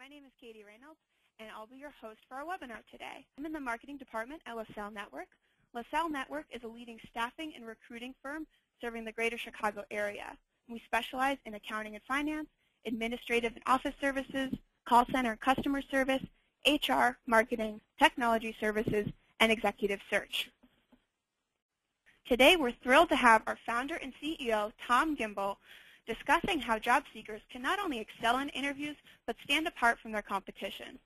my name is Katie Reynolds, and I'll be your host for our webinar today. I'm in the marketing department at LaSalle Network. LaSalle Network is a leading staffing and recruiting firm serving the greater Chicago area. We specialize in accounting and finance, administrative and office services, call center and customer service, HR, marketing, technology services, and executive search. Today, we're thrilled to have our founder and CEO, Tom Gimbel, discussing how job seekers can not only excel in interviews, but stand apart from their competition.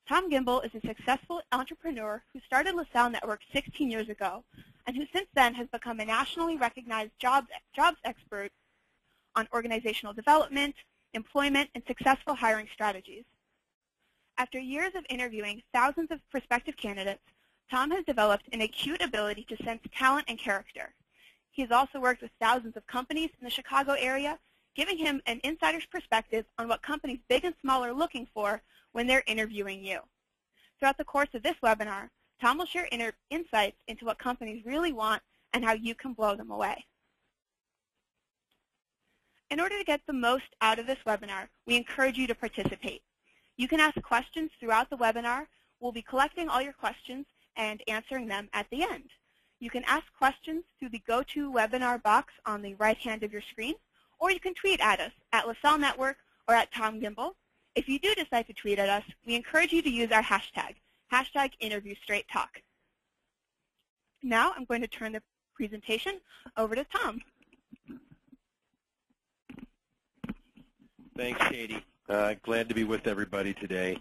Tom Gimbel is a successful entrepreneur who started LaSalle Network 16 years ago, and who since then has become a nationally recognized jobs expert on organizational development, employment, and successful hiring strategies. After years of interviewing thousands of prospective candidates, Tom has developed an acute ability to sense talent and character. He has also worked with thousands of companies in the Chicago area, giving him an insider's perspective on what companies big and small are looking for when they're interviewing you. Throughout the course of this webinar, Tom will share insights into what companies really want and how you can blow them away. In order to get the most out of this webinar, we encourage you to participate. You can ask questions throughout the webinar. We'll be collecting all your questions and answering them at the end. You can ask questions through the GoToWebinar box on the right hand of your screen, or you can tweet at us at LaSalle Network or at Tom Gimbel. If you do decide to tweet at us, we encourage you to use our hashtag #InterviewStraightTalk. Now I'm going to turn the presentation over to Tom. Thanks, Katie. Glad to be with everybody today.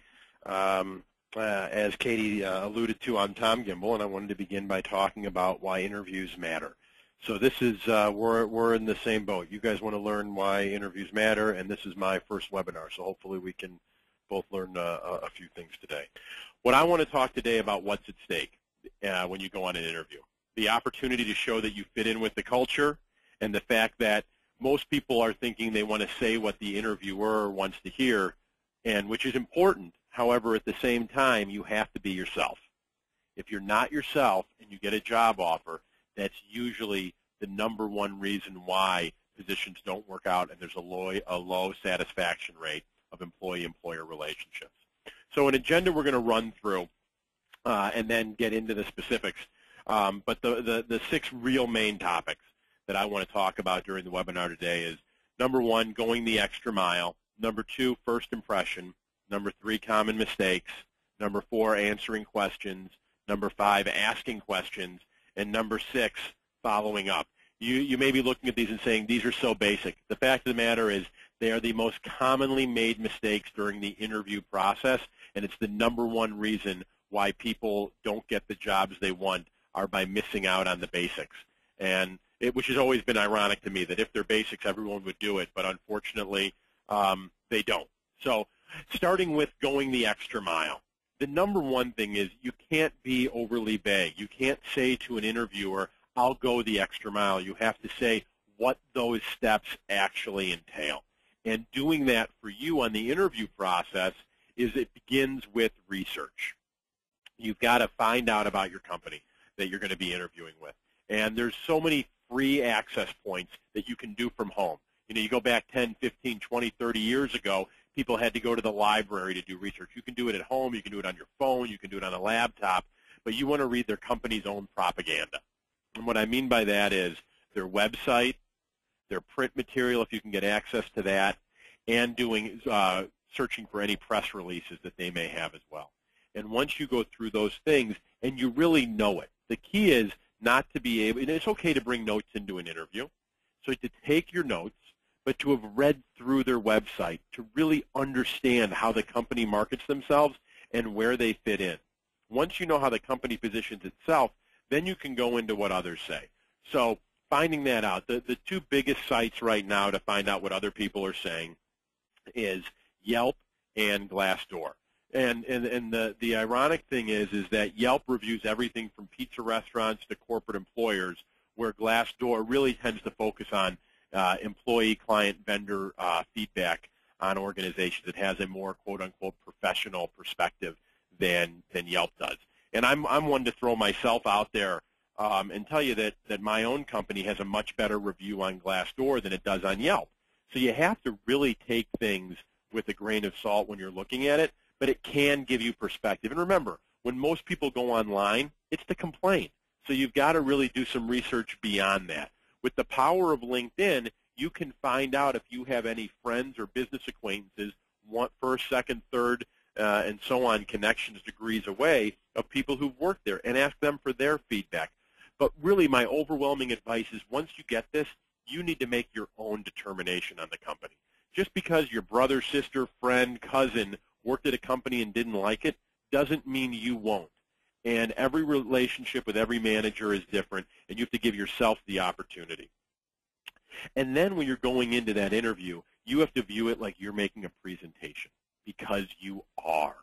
As Katie alluded to, I'm Tom Gimbel, and I wanted to begin by talking about why interviews matter. So this is, we're in the same boat. You guys want to learn why interviews matter, and this is my first webinar, so hopefully we can both learn a few things today. What I want to talk today about what's at stake when you go on an interview. The opportunity to show that you fit in with the culture, and the fact that most people are thinking they want to say what the interviewer wants to hear, and which is important. However, at the same time, you have to be yourself. If you're not yourself and you get a job offer, that's usually the #1 reason why positions don't work out and there's a low satisfaction rate of employee-employer relationships. So an agenda we're going to run through and then get into the specifics. But the 6 real main topics that I want to talk about during the webinar today is, #1, going the extra mile. #2, first impression. #3, common mistakes. #4, answering questions. #5, asking questions. And #6, following up. You may be looking at these and saying, these are so basic. The fact of the matter is they are the most commonly made mistakes during the interview process, and it's the #1 reason why people don't get the jobs they want are by missing out on the basics. And which has always been ironic to me, that if they're basics, everyone would do it, but unfortunately, they don't. So starting with going the extra mile. The #1 thing is you can't be overly vague. You can't say to an interviewer, I'll go the extra mile. You have to say what those steps actually entail. And doing that for you on the interview process is it begins with research. You've got to find out about your company that you're going to be interviewing with. And there's so many free access points that you can do from home. You know, you go back 10, 15, 20, 30 years ago, people had to go to the library to do research. You can do it at home. You can do it on your phone. You can do it on a laptop. But you want to read their company's own propaganda. And what I mean by that is their website, their print material, if you can get access to that, and doing searching for any press releases that they may have as well. And once you go through those things and you really know it, the key is not to be able, and it's okay to bring notes into an interview, so to take your notes, but to have read through their website to really understand how the company markets themselves and where they fit in. Once you know how the company positions itself, then you can go into what others say. So finding that out, the 2 biggest sites right now to find out what other people are saying is Yelp and Glassdoor. And the ironic thing is that Yelp reviews everything from pizza restaurants to corporate employers, where Glassdoor really tends to focus on employee, client, vendor feedback on organizations. It has a more quote-unquote professional perspective than Yelp does. And I'm one to throw myself out there and tell you that my own company has a much better review on Glassdoor than it does on Yelp. So you have to really take things with a grain of salt when you're looking at it, but it can give you perspective. And remember, when most people go online, it's to complain. So you've got to really do some research beyond that. With the power of LinkedIn, you can find out if you have any friends or business acquaintances, first, second, third, and so on, connections degrees away of people who've worked there, and ask them for their feedback. But really, my overwhelming advice is once you get this, you need to make your own determination on the company. Just because your brother, sister, friend, cousin worked at a company and didn't like it doesn't mean you won't. And every relationship with every manager is different, and you have to give yourself the opportunity. And then when you're going into that interview, you have to view it like you're making a presentation, because you are.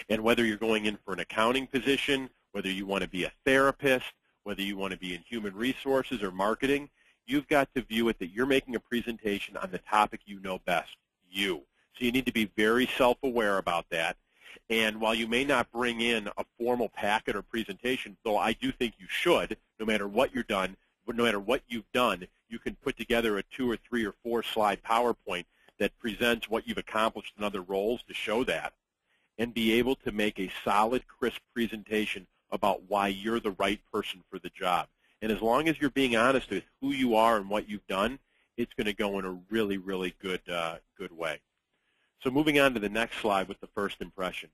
And whether you're going in for an accounting position, whether you want to be a therapist, whether you want to be in human resources or marketing, you've got to view it that you're making a presentation on the topic you know best, you. So you need to be very self-aware about that. And while you may not bring in a formal packet or presentation, though I do think you should, no matter what you've done, you can put together a 2 or 3 or 4 slide PowerPoint that presents what you've accomplished in other roles to show that, and be able to make a solid, crisp presentation about why you're the right person for the job. And as long as you're being honest with who you are and what you've done, it's going to go in a really, really good way. So moving on to the next slide with the first impression.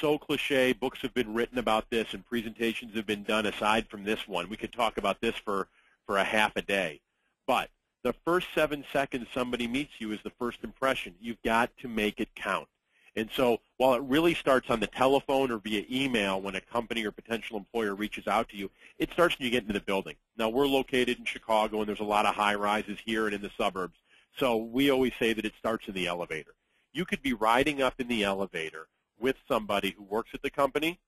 So cliche, books have been written about this and presentations have been done aside from this one. We could talk about this for a half a day. But the first 7 seconds somebody meets you is the first impression. You've got to make it count. And so while it really starts on the telephone or via email when a company or potential employer reaches out to you, it starts when you get into the building. Now, we're located in Chicago, and there's a lot of high-rises here and in the suburbs. So we always say that it starts in the elevator. You could be riding up in the elevator with somebody who works at the company,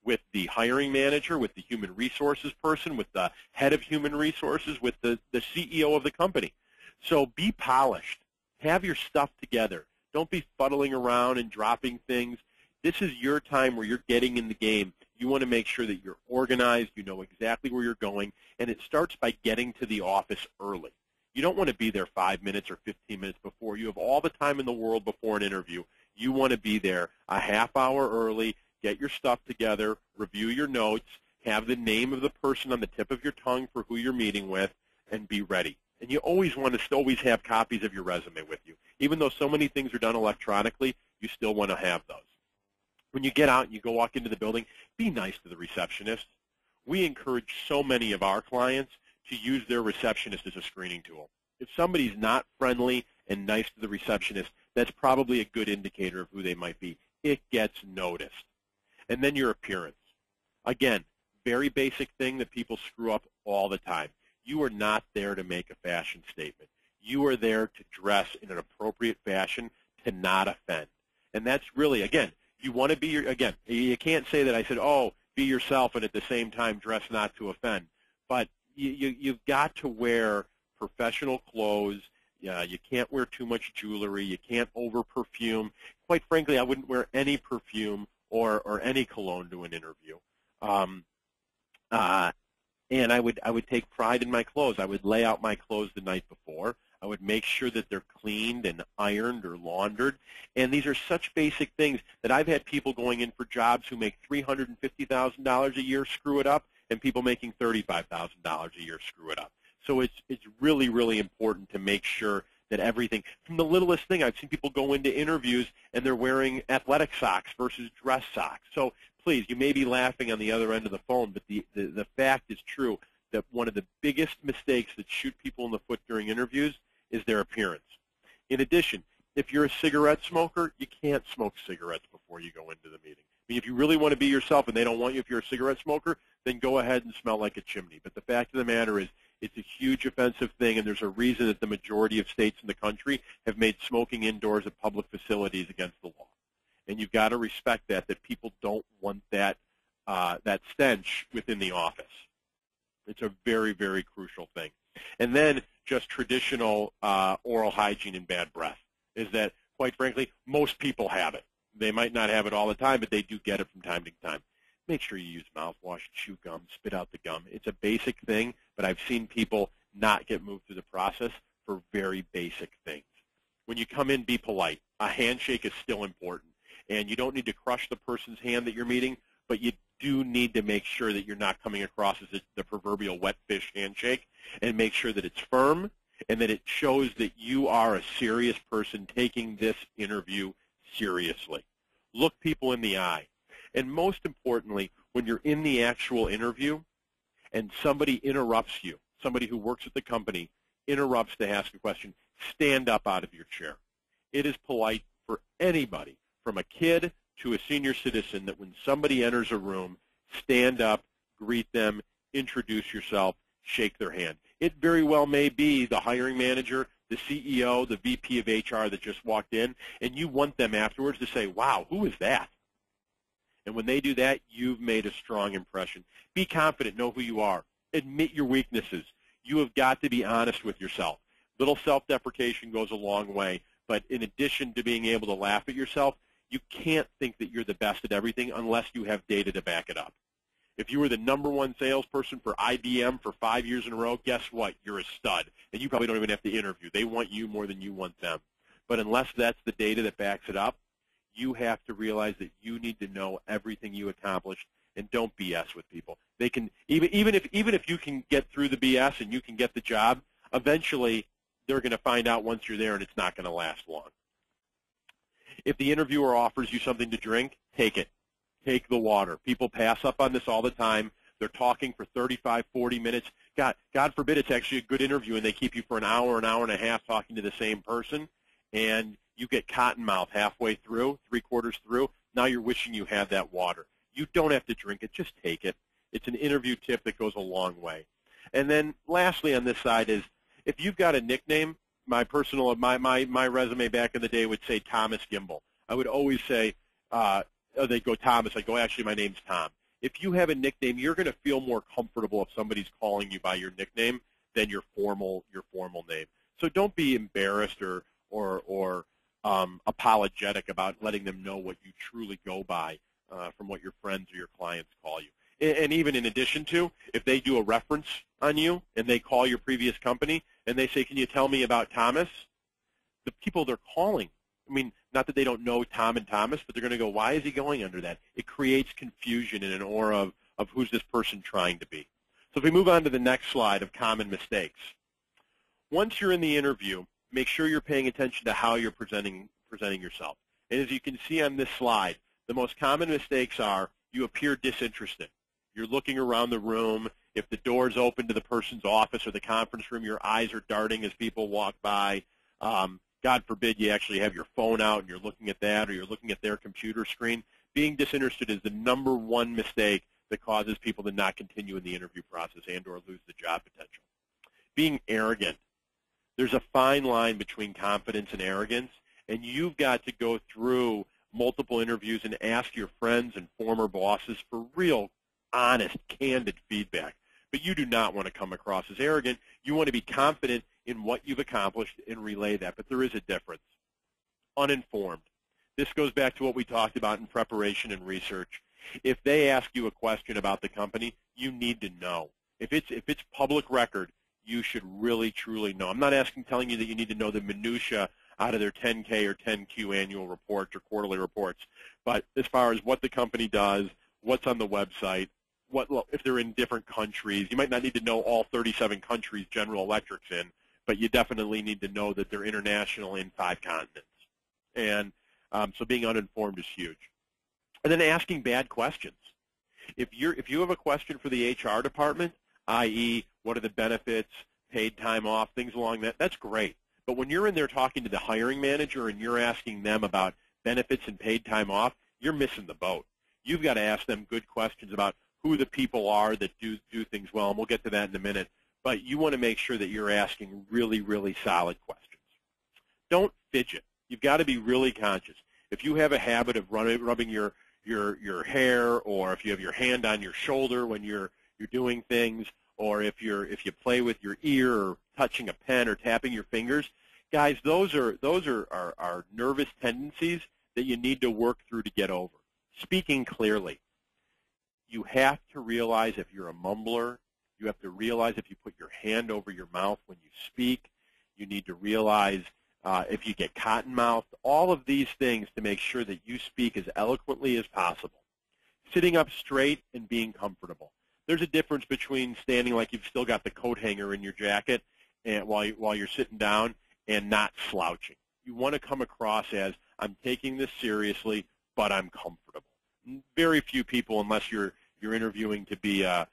with the hiring manager, with the human resources person, with the head of human resources, with the CEO of the company. So be polished. Have your stuff together. Don't be fuddling around and dropping things. This is your time where you're getting in the game. You want to make sure that you're organized, you know exactly where you're going, and it starts by getting to the office early. You don't want to be there 5 minutes or 15 minutes before. You have all the time in the world before an interview. You want to be there a half hour early, get your stuff together, review your notes, have the name of the person on the tip of your tongue for who you're meeting with, and be ready. And you always want to always have copies of your resume with you. Even though so many things are done electronically, you still want to have those. When you get out and you go walk into the building, be nice to the receptionist. We encourage so many of our clients to use their receptionist as a screening tool. If somebody's not friendly and nice to the receptionist, that's probably a good indicator of who they might be. It gets noticed. And then your appearance. Again, very basic thing that people screw up all the time. You are not there to make a fashion statement. You are there to dress in an appropriate fashion to not offend. And that's really, again, you want to be again, you can't say that I said, oh, be yourself and at the same time dress not to offend. But you've got to wear professional clothes. You can't wear too much jewelry. You can't over-perfume. Quite frankly, I wouldn't wear any perfume or any cologne to an interview. And I would take pride in my clothes. I would lay out my clothes the night before. I would make sure that they're cleaned and ironed or laundered. And these are such basic things that I've had people going in for jobs who make $350,000 a year screw it up, and people making $35,000 a year screw it up. So it's really, really important to make sure that everything, from the littlest thing, I've seen people go into interviews and they're wearing athletic socks versus dress socks. So please, you may be laughing on the other end of the phone, but the fact is true that one of the biggest mistakes that shoot people in the foot during interviews is their appearance. In addition, if you're a cigarette smoker, you can't smoke cigarettes before you go into the meeting. I mean, if you really want to be yourself and they don't want you if you're a cigarette smoker, then go ahead and smell like a chimney. But the fact of the matter is, it's a huge offensive thing, and there's a reason that the majority of states in the country have made smoking indoors at public facilities against the law. And you've got to respect that people don't want that stench within the office. It's a very, very crucial thing. And then just traditional oral hygiene and bad breath is that, quite frankly, most people have it. They might not have it all the time, but they do get it from time to time. Make sure you use mouthwash, chew gum, spit out the gum. It's a basic thing, but I've seen people not get moved through the process for very basic things. When you come in, be polite. A handshake is still important. And you don't need to crush the person's hand that you're meeting, but you do need to make sure that you're not coming across as the proverbial wet fish handshake, and make sure that it's firm and that it shows that you are a serious person taking this interview seriously. Look people in the eye. And most importantly, when you're in the actual interview and somebody interrupts you, somebody who works at the company interrupts to ask a question, stand up out of your chair. It is polite for anybody, from a kid to a senior citizen, that when somebody enters a room, stand up, greet them, introduce yourself, shake their hand. It very well may be the hiring manager, the CEO, the VP of HR that just walked in, and you want them afterwards to say, wow, who is that? And when they do that, you've made a strong impression. Be confident, know who you are. Admit your weaknesses. You have got to be honest with yourself. Little self-deprecation goes a long way, but in addition to being able to laugh at yourself, you can't think that you're the best at everything unless you have data to back it up. If you were the #1 salesperson for IBM for 5 years in a row, guess what? You're a stud, and you probably don't even have to interview. They want you more than you want them. But unless that's the data that backs it up, you have to realize that you need to know everything you accomplished, and don't BS with people. They can even if you can get through the BS and you can get the job, eventually they're going to find out once you're there, and it's not going to last long. If the interviewer offers you something to drink, take it. Take the water. People pass up on this all the time. They're talking for 35, 40 minutes. God forbid it's actually a good interview and they keep you for an hour and a half talking to the same person, and you get cottonmouth halfway through, 3/4 through. Now you're wishing you had that water. You don't have to drink it. Just take it. It's an interview tip that goes a long way. And then lastly on this side is, if you've got a nickname, my resume back in the day would say Thomas Gimbel. I would always say, they'd go Thomas. I'd go, actually, my name's Tom. If you have a nickname, you're going to feel more comfortable if somebody's calling you by your nickname than your formal name. So don't be embarrassed or apologetic about letting them know what you truly go by from what your friends or your clients call you. And even in addition to, if they do a reference on you and they call your previous company and they say, can you tell me about Thomas? The people they're calling, I mean, not that they don't know Tom and Thomas, but they're going to go, why is he going under that? It creates confusion and an aura of who's this person trying to be. So if we move on to the next slide of common mistakes. Once you're in the interview, make sure you're paying attention to how you're presenting yourself. And as you can see on this slide, the most common mistakes are you appear disinterested. You're looking around the room. If the door's open to the person's office or the conference room, your eyes are darting as people walk by. God forbid you actually have your phone out and you're looking at that, or you're looking at their computer screen. Being disinterested is the #1 mistake that causes people to not continue in the interview process and or lose the job potential. Being arrogant. There's a fine line between confidence and arrogance, and you've got to go through multiple interviews and ask your friends and former bosses for real, honest, candid feedback. But you do not want to come across as arrogant. You want to be confident in what you've accomplished and relay that, but there is a difference. Uninformed. This goes back to what we talked about in preparation and research. If they ask you a question about the company, you need to know. If it's public record, you should really, truly know. I'm not telling you that you need to know the minutia out of their 10K or 10Q annual reports or quarterly reports, but as far as what the company does, what's on the website, if they're in different countries. You might not need to know all 37 countries General Electric's in, but you definitely need to know that they're international in 5 continents. And so being uninformed is huge. And then asking bad questions. If you have a question for the HR department, i.e., what are the benefits, paid time off, things along that, that's great. But when you're in there talking to the hiring manager and you're asking them about benefits and paid time off, you're missing the boat. You've got to ask them good questions about who the people are that do things well, and we'll get to that in a minute. But you want to make sure that you're asking really, really solid questions. Don't fidget. You've got to be really conscious. If you have a habit of rubbing your hair, or if you have your hand on your shoulder when you're doing things, or if you play with your ear or touching a pen or tapping your fingers, guys, those are nervous tendencies that you need to work through to get over. Speaking clearly. You have to realize if you're a mumbler, you have to realize if you put your hand over your mouth when you speak, you need to realize if you get cottonmouth, all of these things to make sure that you speak as eloquently as possible. Sitting up straight and being comfortable. There's a difference between standing like you've still got the coat hanger in your jacket and while you're sitting down and not slouching. You want to come across as, I'm taking this seriously, but I'm comfortable. Very few people, unless you're interviewing to be a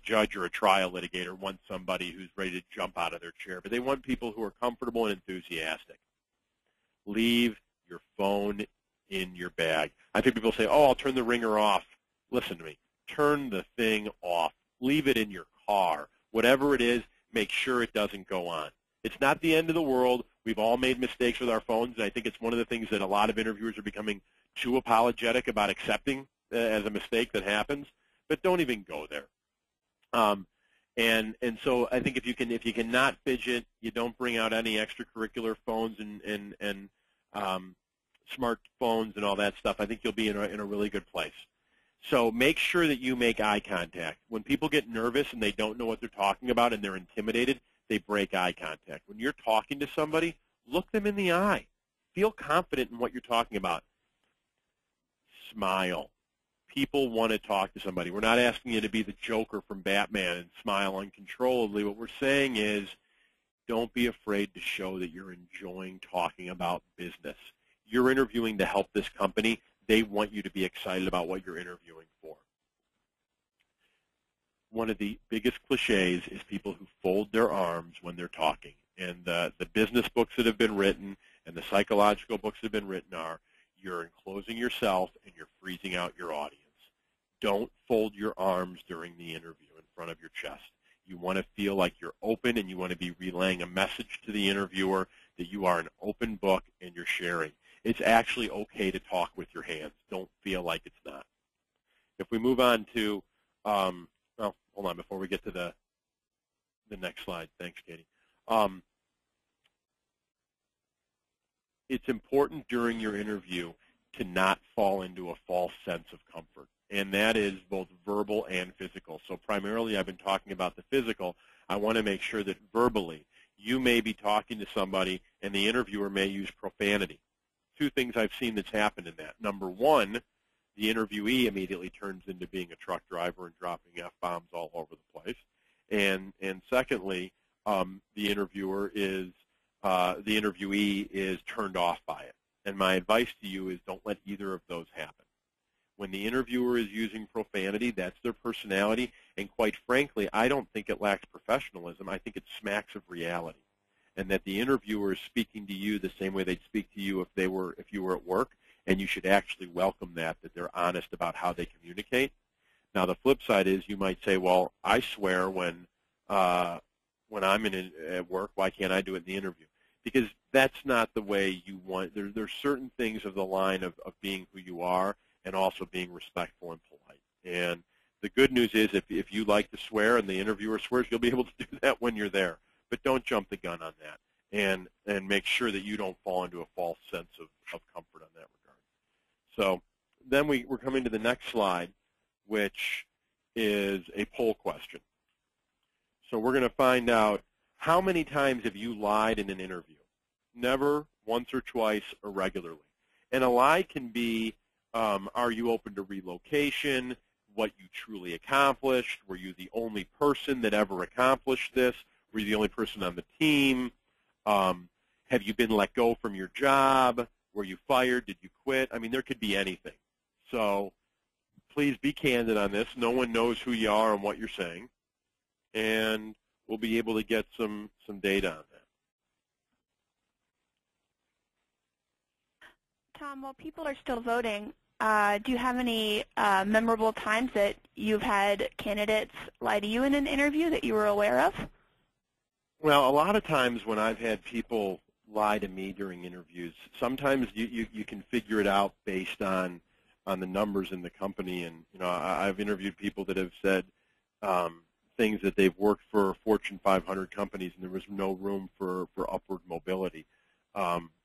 judge or a trial litigator, want somebody who's ready to jump out of their chair. But they want people who are comfortable and enthusiastic. Leave your phone in your bag. I've heard people say, oh, I'll turn the ringer off. Listen to me. Turn the thing off. Leave it in your car. Whatever it is, make sure it doesn't go on. It's not the end of the world. We've all made mistakes with our phones, and I think it's one of the things that a lot of interviewers are becoming too apologetic about accepting as a mistake that happens. But don't even go there. And so I think if you can not fidget, you don't bring out any extracurricular phones and smartphones and all that stuff, I think you'll be in a really good place. So make sure that you make eye contact. When people get nervous and they don't know what they're talking about and they're intimidated, they break eye contact. When you're talking to somebody, look them in the eye. Feel confident in what you're talking about. Smile. People want to talk to somebody. We're not asking you to be the Joker from Batman and smile uncontrollably. What we're saying is don't be afraid to show that you're enjoying talking about business. You're interviewing to help this company. They want you to be excited about what you're interviewing for. One of the biggest cliches is people who fold their arms when they're talking. And the business books that have been written and the psychological books that have been written are, you're enclosing yourself and you're freezing out your audience. Don't fold your arms during the interview in front of your chest. You want to feel like you're open and you want to be relaying a message to the interviewer that you are an open book and you're sharing. It's actually okay to talk with your hands. Don't feel like it's not. If we move on to, well, hold on, before we get to the next slide. Thanks, Katie. It's important during your interview to not fall into a false sense of comfort, and that is both verbal and physical. So primarily I've been talking about the physical. I want to make sure that verbally you may be talking to somebody and the interviewer may use profanity. Two things I've seen that's happened in that. Number one, the interviewee immediately turns into being a truck driver and dropping F-bombs all over the place. And secondly, the interviewee is turned off by it. And my advice to you is don't let either of those happen. When the interviewer is using profanity, that's their personality. And quite frankly, I don't think it lacks professionalism. I think it smacks of reality. And that the interviewer is speaking to you the same way they'd speak to you if you were at work, and you should actually welcome that they're honest about how they communicate. Now, the flip side is you might say, well, I swear when I'm at work, why can't I do it in the interview? Because that's not the way you want. There's certain things of the line of being who you are and also being respectful and polite. And the good news is if you like to swear and the interviewer swears, you'll be able to do that when you're there. But don't jump the gun on that, and make sure that you don't fall into a false sense of comfort on that regard. So then we're coming to the next slide, which is a poll question. So we're going to find out how many times have you lied in an interview? Never, once or twice, or regularly. And a lie can be, are you open to relocation, what you truly accomplished, were you the only person that ever accomplished this, were you the only person on the team, have you been let go from your job, were you fired, did you quit? I mean, there could be anything. So please be candid on this. No one knows who you are and what you're saying. And we'll be able to get some data on that. Tom, while people are still voting, do you have any memorable times that you've had candidates lie to you in an interview that you were aware of? Well, a lot of times when I've had people lie to me during interviews, sometimes you can figure it out based on the numbers in the company. And I've interviewed people that have said things that they've worked for Fortune 500 companies and there was no room for upward mobility,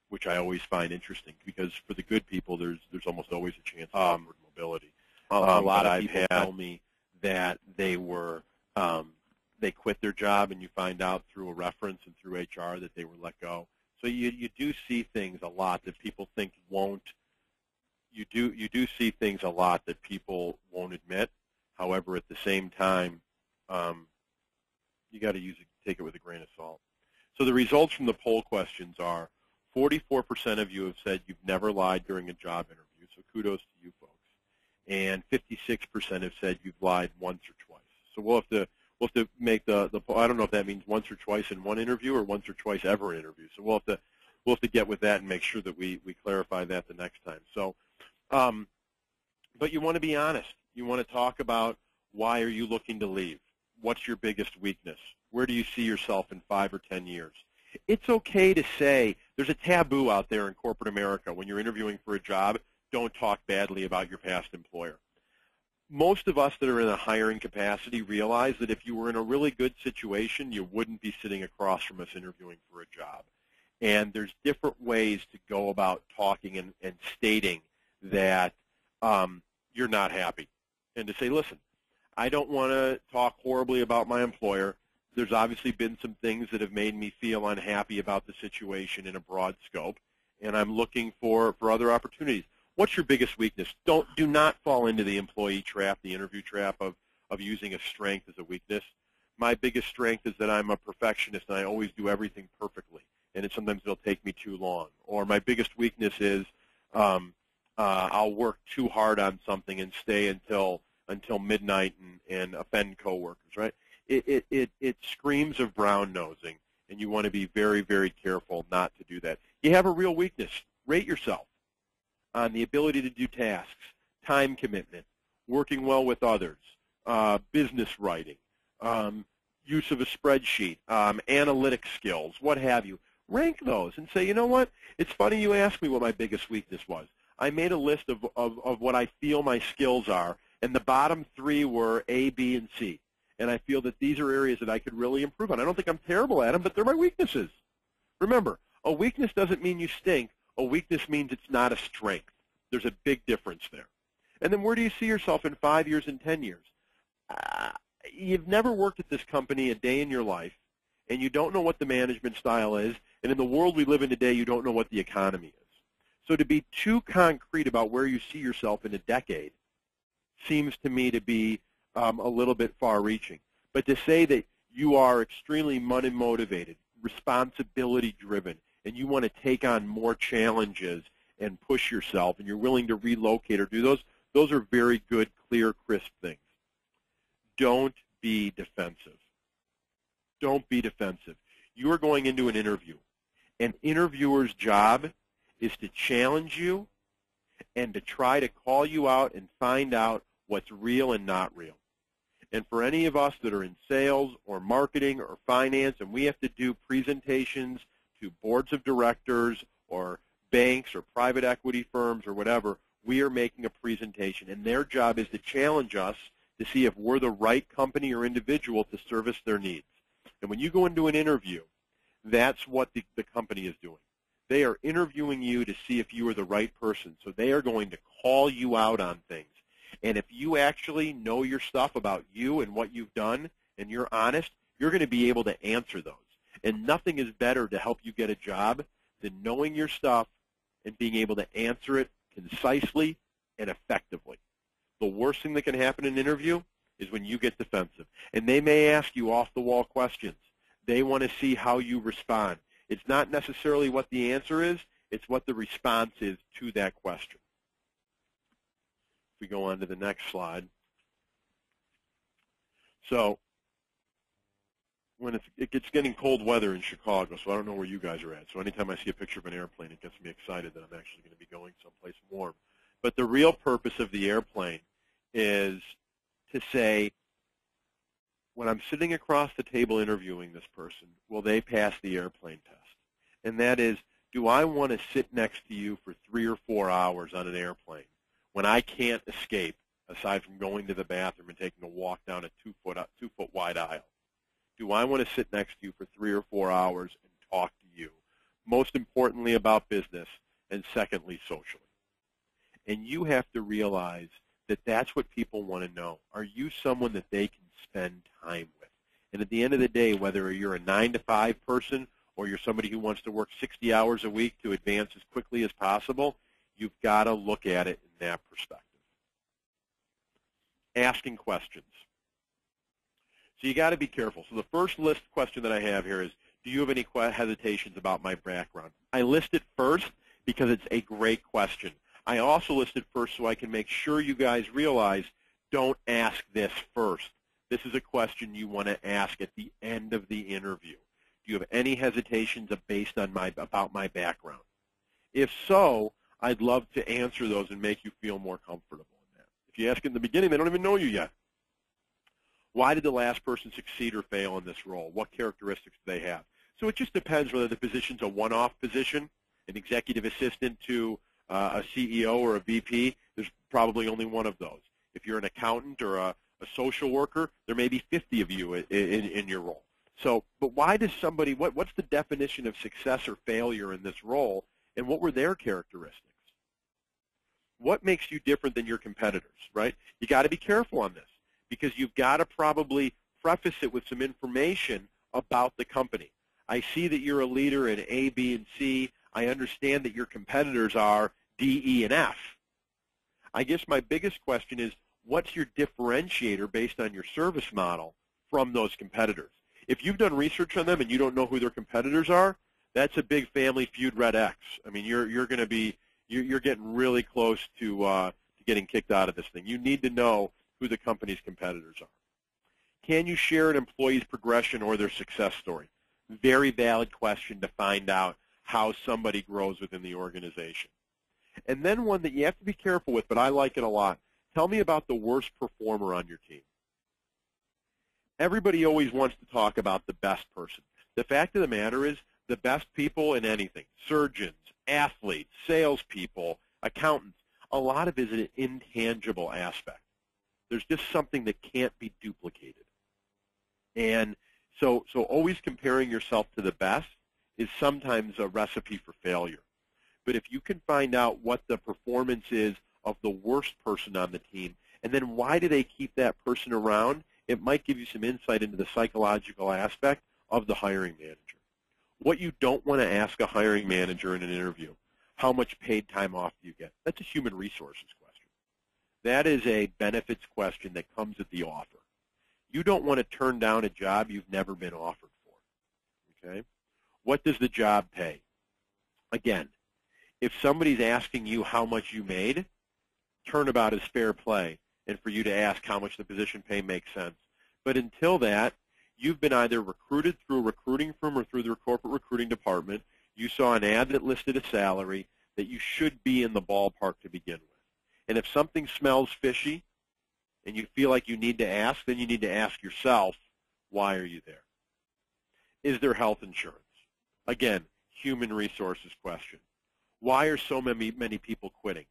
which I always find interesting because for the good people, there's almost always a chance of upward mobility. A lot of people tell me that they were they quit their job and you find out through a reference and through HR that they were let go. So you do see things a lot that people think won't. You do see things a lot that people won't admit. However, at the same time, you got to take it with a grain of salt. So the results from the poll questions are 44% of you have said you've never lied during a job interview, so kudos to you folks. And 56% have said you've lied once or twice. So we'll have to make the I don't know if that means once or twice in one interview or once or twice ever in interview. So we'll have to get with that and make sure that we clarify that the next time. So, but you want to be honest. You want to talk about why are you looking to leave? What's your biggest weakness? Where do you see yourself in 5 or 10 years? It's okay to say, there's a taboo out there in corporate America when you're interviewing for a job, don't talk badly about your past employer. Most of us that are in a hiring capacity realize that if you were in a really good situation, you wouldn't be sitting across from us interviewing for a job. And there's different ways to go about talking and stating that you're not happy. And to say, listen, I don't want to talk horribly about my employer. There's obviously been some things that have made me feel unhappy about the situation in a broad scope, and I'm looking for other opportunities. What's your biggest weakness? Do not fall into the employee trap, the interview trap of using a strength as a weakness. My biggest strength is that I'm a perfectionist and I always do everything perfectly, and sometimes it'll take me too long. Or my biggest weakness is I'll work too hard on something and stay until midnight and offend coworkers, right? It screams of brown nosing, and you want to be very, very careful not to do that. You have a real weakness. Rate yourself on the ability to do tasks, time commitment, working well with others, business writing, use of a spreadsheet, analytic skills, what have you. Rank those and say, you know what? It's funny you asked me what my biggest weakness was. I made a list of what I feel my skills are, and the bottom 3 were A, B, and C. And I feel that these are areas that I could really improve on. I don't think I'm terrible at them, but they're my weaknesses. Remember, a weakness doesn't mean you stink. A weakness means it's not a strength. There's a big difference there. And then where do you see yourself in 5 years and 10 years? You've never worked at this company a day in your life, and you don't know what the management style is, and in the world we live in today, you don't know what the economy is. So to be too concrete about where you see yourself in a decade seems to me to be a little bit far-reaching. But to say that you are extremely money-motivated, responsibility-driven, and you want to take on more challenges and push yourself, and you're willing to relocate or do those are very good, clear, crisp things. Don't be defensive. Don't be defensive. You are going into an interview. An interviewer's job is to challenge you and to try to call you out and find out what's real and not real. And for any of us that are in sales or marketing or finance, and we have to do presentations to boards of directors or banks or private equity firms or whatever, we are making a presentation, and their job is to challenge us to see if we're the right company or individual to service their needs. And when you go into an interview, that's what the company is doing. They are interviewing you to see if you are the right person, so they are going to call you out on things. And if you actually know your stuff about you and what you've done, and you're honest, you're going to be able to answer those. And nothing is better to help you get a job than knowing your stuff and being able to answer it concisely and effectively. The worst thing that can happen in an interview is when you get defensive. And they may ask you off-the-wall questions. They want to see how you respond. It's not necessarily what the answer is, it's what the response is to that question. If we go on to the next slide. So when it gets getting cold weather in Chicago, so I don't know where you guys are at. So anytime I see a picture of an airplane, it gets me excited that I'm actually going to be going someplace warm. But the real purpose of the airplane is to say, when I'm sitting across the table interviewing this person, will they pass the airplane test? And that is, do I want to sit next to you for 3 or 4 hours on an airplane when I can't escape, aside from going to the bathroom and taking a walk down a 2-foot wide aisle? Do I want to sit next to you for 3 or 4 hours and talk to you, most importantly about business, and secondly, socially? And you have to realize that that's what people want to know. Are you someone that they can spend time with? And at the end of the day, whether you're a 9-to-5 person or you're somebody who wants to work 60 hours a week to advance as quickly as possible, you've got to look at it in that perspective. Asking questions. So you got to be careful. So the first list question that I have here is, do you have any hesitations about my background? I list it first because it's a great question. I also list it first so I can make sure you guys realize, don't ask this first. This is a question you want to ask at the end of the interview. Do you have any hesitations based on about my background? If so, I'd love to answer those and make you feel more comfortable in that. If you ask in the beginning, they don't even know you yet. Why did the last person succeed or fail in this role? What characteristics do they have? So it just depends whether the position's a one-off position, an executive assistant to a CEO or a VP. There's probably only one of those. If you're an accountant or a social worker, there may be 50 of you in your role. So, but why does somebody, what's the definition of success or failure in this role, and what were their characteristics? What makes you different than your competitors, right? You got to be careful on this, because you've got to probably preface it with some information about the company. I see that you're a leader in A, B, and C. I understand that your competitors are D, E, and F. I guess my biggest question is, what's your differentiator based on your service model from those competitors? If you've done research on them and you don't know who their competitors are, that's a big Family Feud red X. I mean, you're going to be, you're getting really close to getting kicked out of this thing. You need to know who the company's competitors are. Can you share an employee's progression or their success story? Very valid question to find out how somebody grows within the organization. And then one that you have to be careful with, but I like it a lot. Tell me about the worst performer on your team. Everybody always wants to talk about the best person. The fact of the matter is, the best people in anything, surgeons, athletes, salespeople, accountants, a lot of it is an intangible aspect. There's just something that can't be duplicated. And so always comparing yourself to the best is sometimes a recipe for failure. But if you can find out what the performance is of the worst person on the team, and then why do they keep that person around, it might give you some insight into the psychological aspect of the hiring manager. What you don't want to ask a hiring manager in an interview, how much paid time off do you get? That's a human resources question. That is a benefits question that comes at the offer. You don't want to turn down a job you've never been offered for. Okay? What does the job pay? Again, if somebody's asking you how much you made, turnabout is fair play, and for you to ask how much the position pay makes sense. But until that, you've been either recruited through a recruiting firm or through the corporate recruiting department. You saw an ad that listed a salary that you should be in the ballpark to begin with. And if something smells fishy and you feel like you need to ask, then you need to ask yourself, why are you there? Is there health insurance? Again, human resources question. Why are so many people quitting?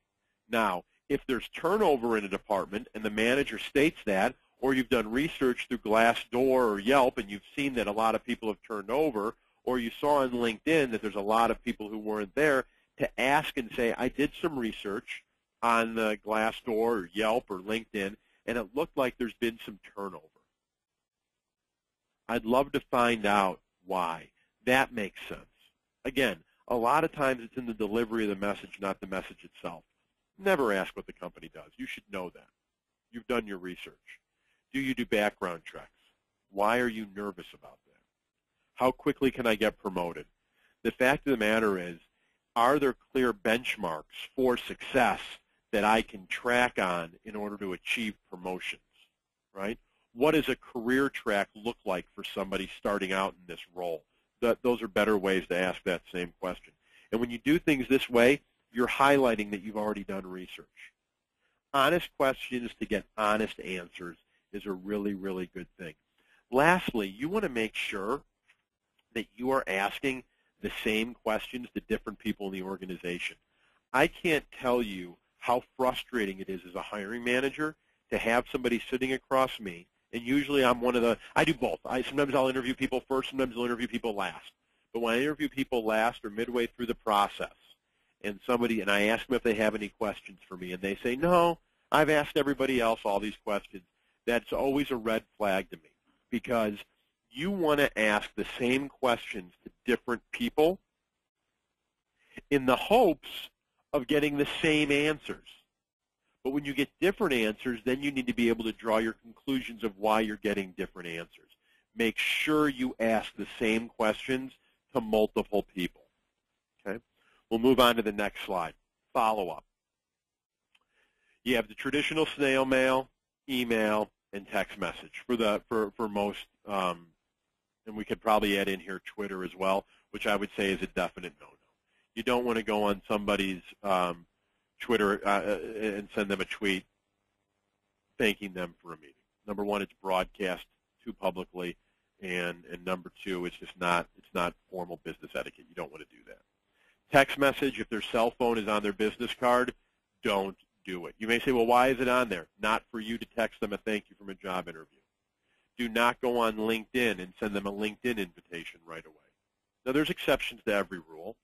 Now, if there's turnover in a department and the manager states that, or you've done research through Glassdoor or Yelp and you've seen that a lot of people have turned over, or you saw on LinkedIn that there's a lot of people who weren't there, to ask and say, I did some research on Glassdoor or Yelp or LinkedIn, and it looked like there's been some turnover. I'd love to find out why. That makes sense. Again, a lot of times it's in the delivery of the message, not the message itself. Never ask what the company does. You should know that. You've done your research. Do you do background checks? Why are you nervous about that? How quickly can I get promoted? The fact of the matter is, are there clear benchmarks for success that I can track on in order to achieve promotions, right? What does a career track look like for somebody starting out in this role? Those are better ways to ask that same question. And when you do things this way, you're highlighting that you've already done research. Honest questions to get honest answers is a really, really good thing. Lastly, you want to make sure that you are asking the same questions to different people in the organization. I can't tell you how frustrating it is as a hiring manager to have somebody sitting across me, and usually I'm one of the, I do both. Sometimes I'll interview people first, sometimes I'll interview people last. But when I interview people last or midway through the process, and I ask them if they have any questions for me, and they say, no, I've asked everybody else all these questions, that's always a red flag to me, because you want to ask the same questions to different people in the hopes of getting the same answers. But when you get different answers, then you need to be able to draw your conclusions of why you're getting different answers. Make sure you ask the same questions to multiple people. Okay? We'll move on to the next slide. Follow-up. You have the traditional snail mail, email, and text message for most, and we could probably add in here Twitter as well, which I would say is a definite no-no. You don't want to go on somebody's Twitter and send them a tweet thanking them for a meeting. Number one, it's broadcast too publicly, and number two, it's not formal business etiquette. You don't want to do that. Text message, if their cell phone is on their business card, don't do it. You may say, well, why is it on there? Not for you to text them a thank you from a job interview. Do not go on LinkedIn and send them a LinkedIn invitation right away. Now, there's exceptions to every rule.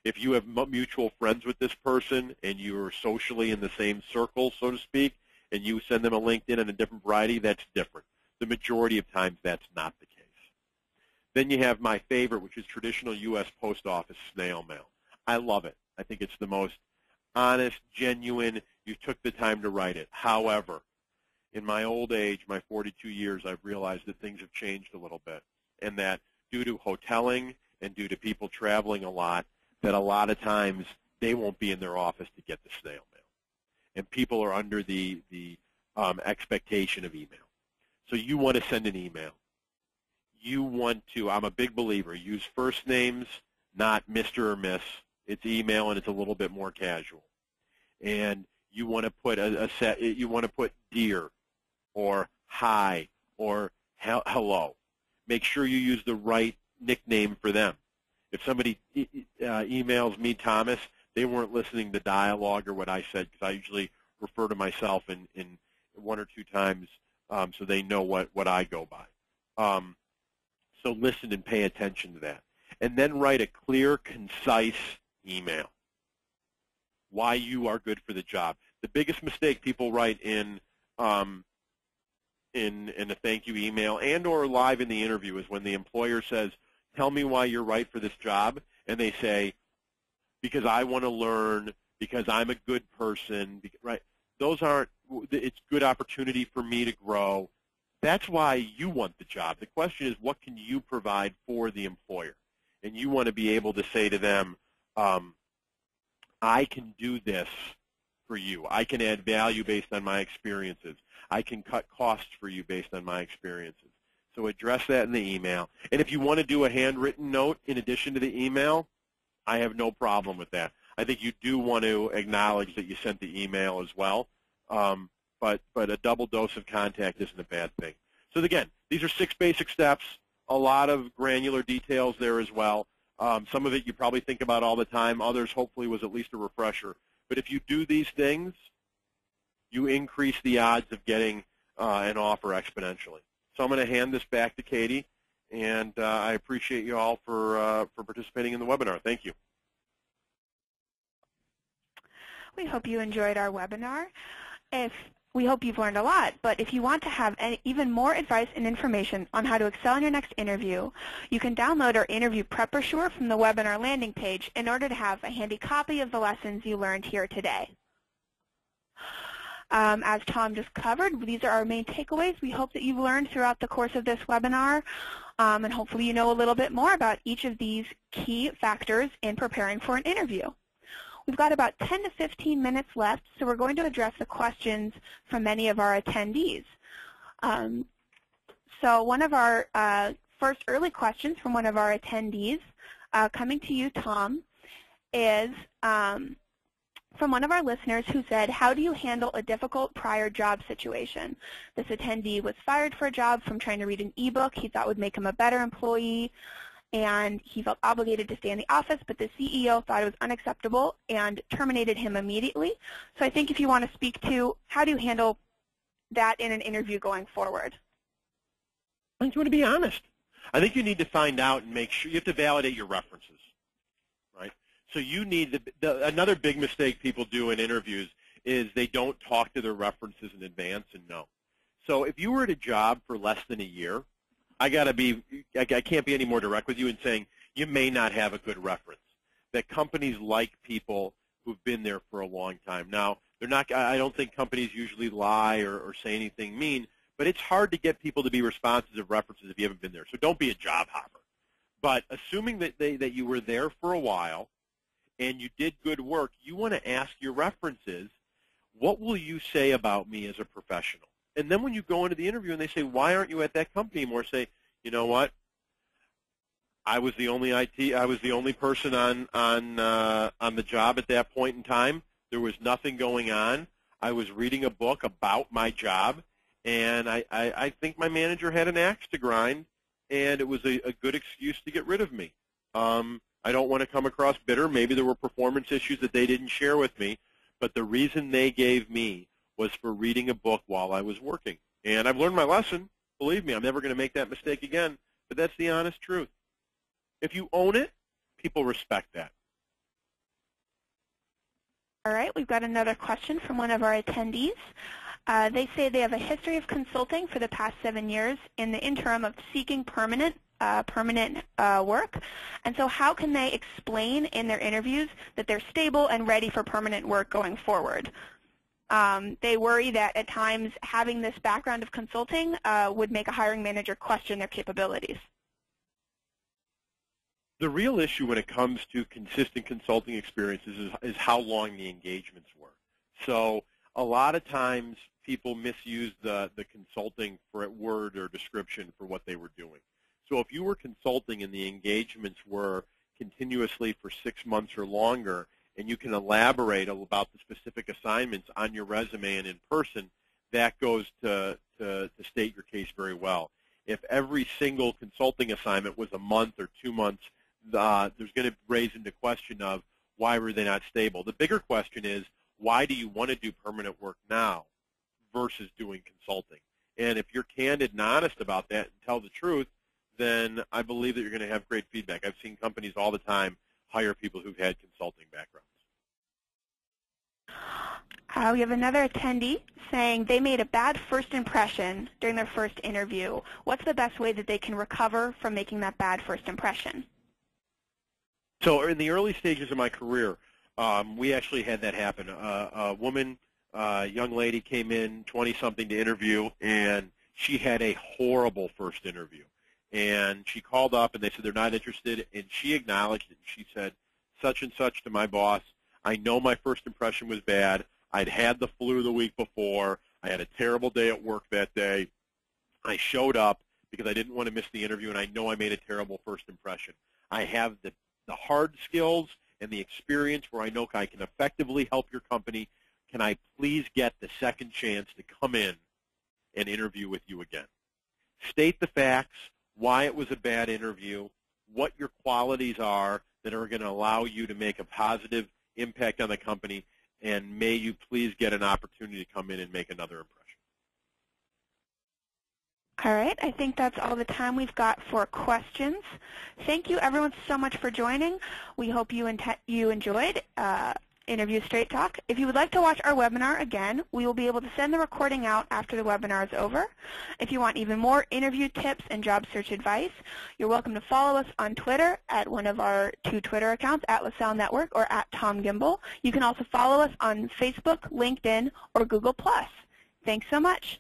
If you have mutual friends with this person and you are socially in the same circle, so to speak, and you send them a LinkedIn and a different variety, that's different. The majority of times, that's not the case. Then you have my favorite, which is traditional U.S. Post Office snail mail. I love it. I think it's the most honest, genuine. You took the time to write it. However, in my old age, my 42 years, I've realized that things have changed a little bit, and that due to hoteling and due to people traveling a lot, that a lot of times they won't be in their office to get the snail mail. And people are under the expectation of email. So you want to send an email. You want to, I'm a big believer, use first names, not Mr. or Miss. It's email and it's a little bit more casual. And you want to put you want to put dear or hi or hello. Make sure you use the right nickname for them. If somebody emails me, Thomas, they weren't listening to dialogue or what I said, because I usually refer to myself in one or two times so they know what I go by. So listen and pay attention to that. And then write a clear, concise email. Why you are good for the job. The biggest mistake people write in a thank you email and or live in the interview is when the employer says, tell me why you're right for this job, and they say, because I want to learn, because I'm a good person, right? Those aren't, it's good opportunity for me to grow. That's why you want the job. The question is, what can you provide for the employer? And you want to be able to say to them, I can do this for you. I can add value based on my experiences. I can cut costs for you based on my experiences. So address that in the email. And if you want to do a handwritten note in addition to the email, I have no problem with that. I think you do want to acknowledge that you sent the email as well, but a double dose of contact isn't a bad thing. So again, these are 6 basic steps, a lot of granular details there as well. Some of it you probably think about all the time. Others hopefully was at least a refresher. But if you do these things, you increase the odds of getting an offer exponentially. So I'm going to hand this back to Katie, and I appreciate you all for participating in the webinar. Thank you. We hope you enjoyed our webinar. We hope you've learned a lot, but if you want to have even more advice and information on how to excel in your next interview, you can download our interview prep brochure from the webinar landing page in order to have a handy copy of the lessons you learned here today. As Tom just covered, these are our main takeaways we hope that you've learned throughout the course of this webinar, and hopefully you know a little bit more about each of these key factors in preparing for an interview. We've got about 10 to 15 minutes left, so we're going to address the questions from many of our attendees. So one of our first early questions from one of our attendees, coming to you, Tom, is from one of our listeners who said, how do you handle a difficult prior job situation? This attendee was fired for a job from trying to read an ebook he thought would make him a better employee, and he felt obligated to stay in the office, but the CEO thought it was unacceptable and terminated him immediately. So I think if you want to speak to how do you handle that in an interview going forward? I think you want to be honest. I think you need to find out and make sure you have to validate your references, right? So you need another big mistake people do in interviews is they don't talk to their references in advance and know. So if you were at a job for less than a year, I can't be any more direct with you in saying you may not have a good reference. That companies like people who've been there for a long time. Now, they're not. I don't think companies usually lie or say anything mean, but it's hard to get people to be responsive of references if you haven't been there. So don't be a job hopper. But assuming that you were there for a while and you did good work, you want to ask your references, what will you say about me as a professional? And then when you go into the interview and they say, why aren't you at that company anymore, say, you know what? I was the only person on the job at that point in time. There was nothing going on. I was reading a book about my job, and I think my manager had an axe to grind, and it was a good excuse to get rid of me. I don't want to come across bitter. Maybe there were performance issues that they didn't share with me, but the reason they gave me was for reading a book while I was working. And I've learned my lesson. Believe me, I'm never going to make that mistake again, but that's the honest truth. If you own it, people respect that. All right, we've got another question from one of our attendees. They say they have a history of consulting for the past 7 years in the interim of seeking permanent work. And so how can they explain in their interviews that they're stable and ready for permanent work going forward? They worry that at times having this background of consulting would make a hiring manager question their capabilities. The real issue when it comes to consistent consulting experiences is how long the engagements were. So a lot of times people misuse the consulting for word or description for what they were doing. So if you were consulting and the engagements were continuously for 6 months or longer, and you can elaborate about the specific assignments on your resume and in person, that goes to state your case very well. If every single consulting assignment was a month or 2 months, there's going to raise into question of why were they not stable. The bigger question is, why do you want to do permanent work now versus doing consulting? And if you're candid and honest about that and tell the truth, then I believe that you're going to have great feedback. I've seen companies all the time hire people who've had consulting backgrounds. We have another attendee saying they made a bad first impression during their first interview. What's the best way that they can recover from making that bad first impression? So in the early stages of my career, we actually had that happen. A woman, young lady came in, 20-something, to interview, and she had a horrible first interview. And she called up, and they said they're not interested, and she acknowledged it. She said, such and such to my boss, I know my first impression was bad. I'd had the flu the week before. I had a terrible day at work that day. I showed up because I didn't want to miss the interview, and I know I made a terrible first impression. I have the hard skills and the experience where I know I can effectively help your company. Can I please get the second chance to come in and interview with you again? State the facts, why it was a bad interview, what your qualities are that are going to allow you to make a positive impact on the company, and may you please get an opportunity to come in and make another impression. All right, I think that's all the time we've got for questions. Thank you, everyone, so much for joining. We hope you enjoyed Interview Straight Talk. If you would like to watch our webinar again, we will be able to send the recording out after the webinar is over. If you want even more interview tips and job search advice, you're welcome to follow us on Twitter at one of our 2 Twitter accounts, at LaSalle Network or at Tom Gimbel. You can also follow us on Facebook, LinkedIn, or Google+. Thanks so much.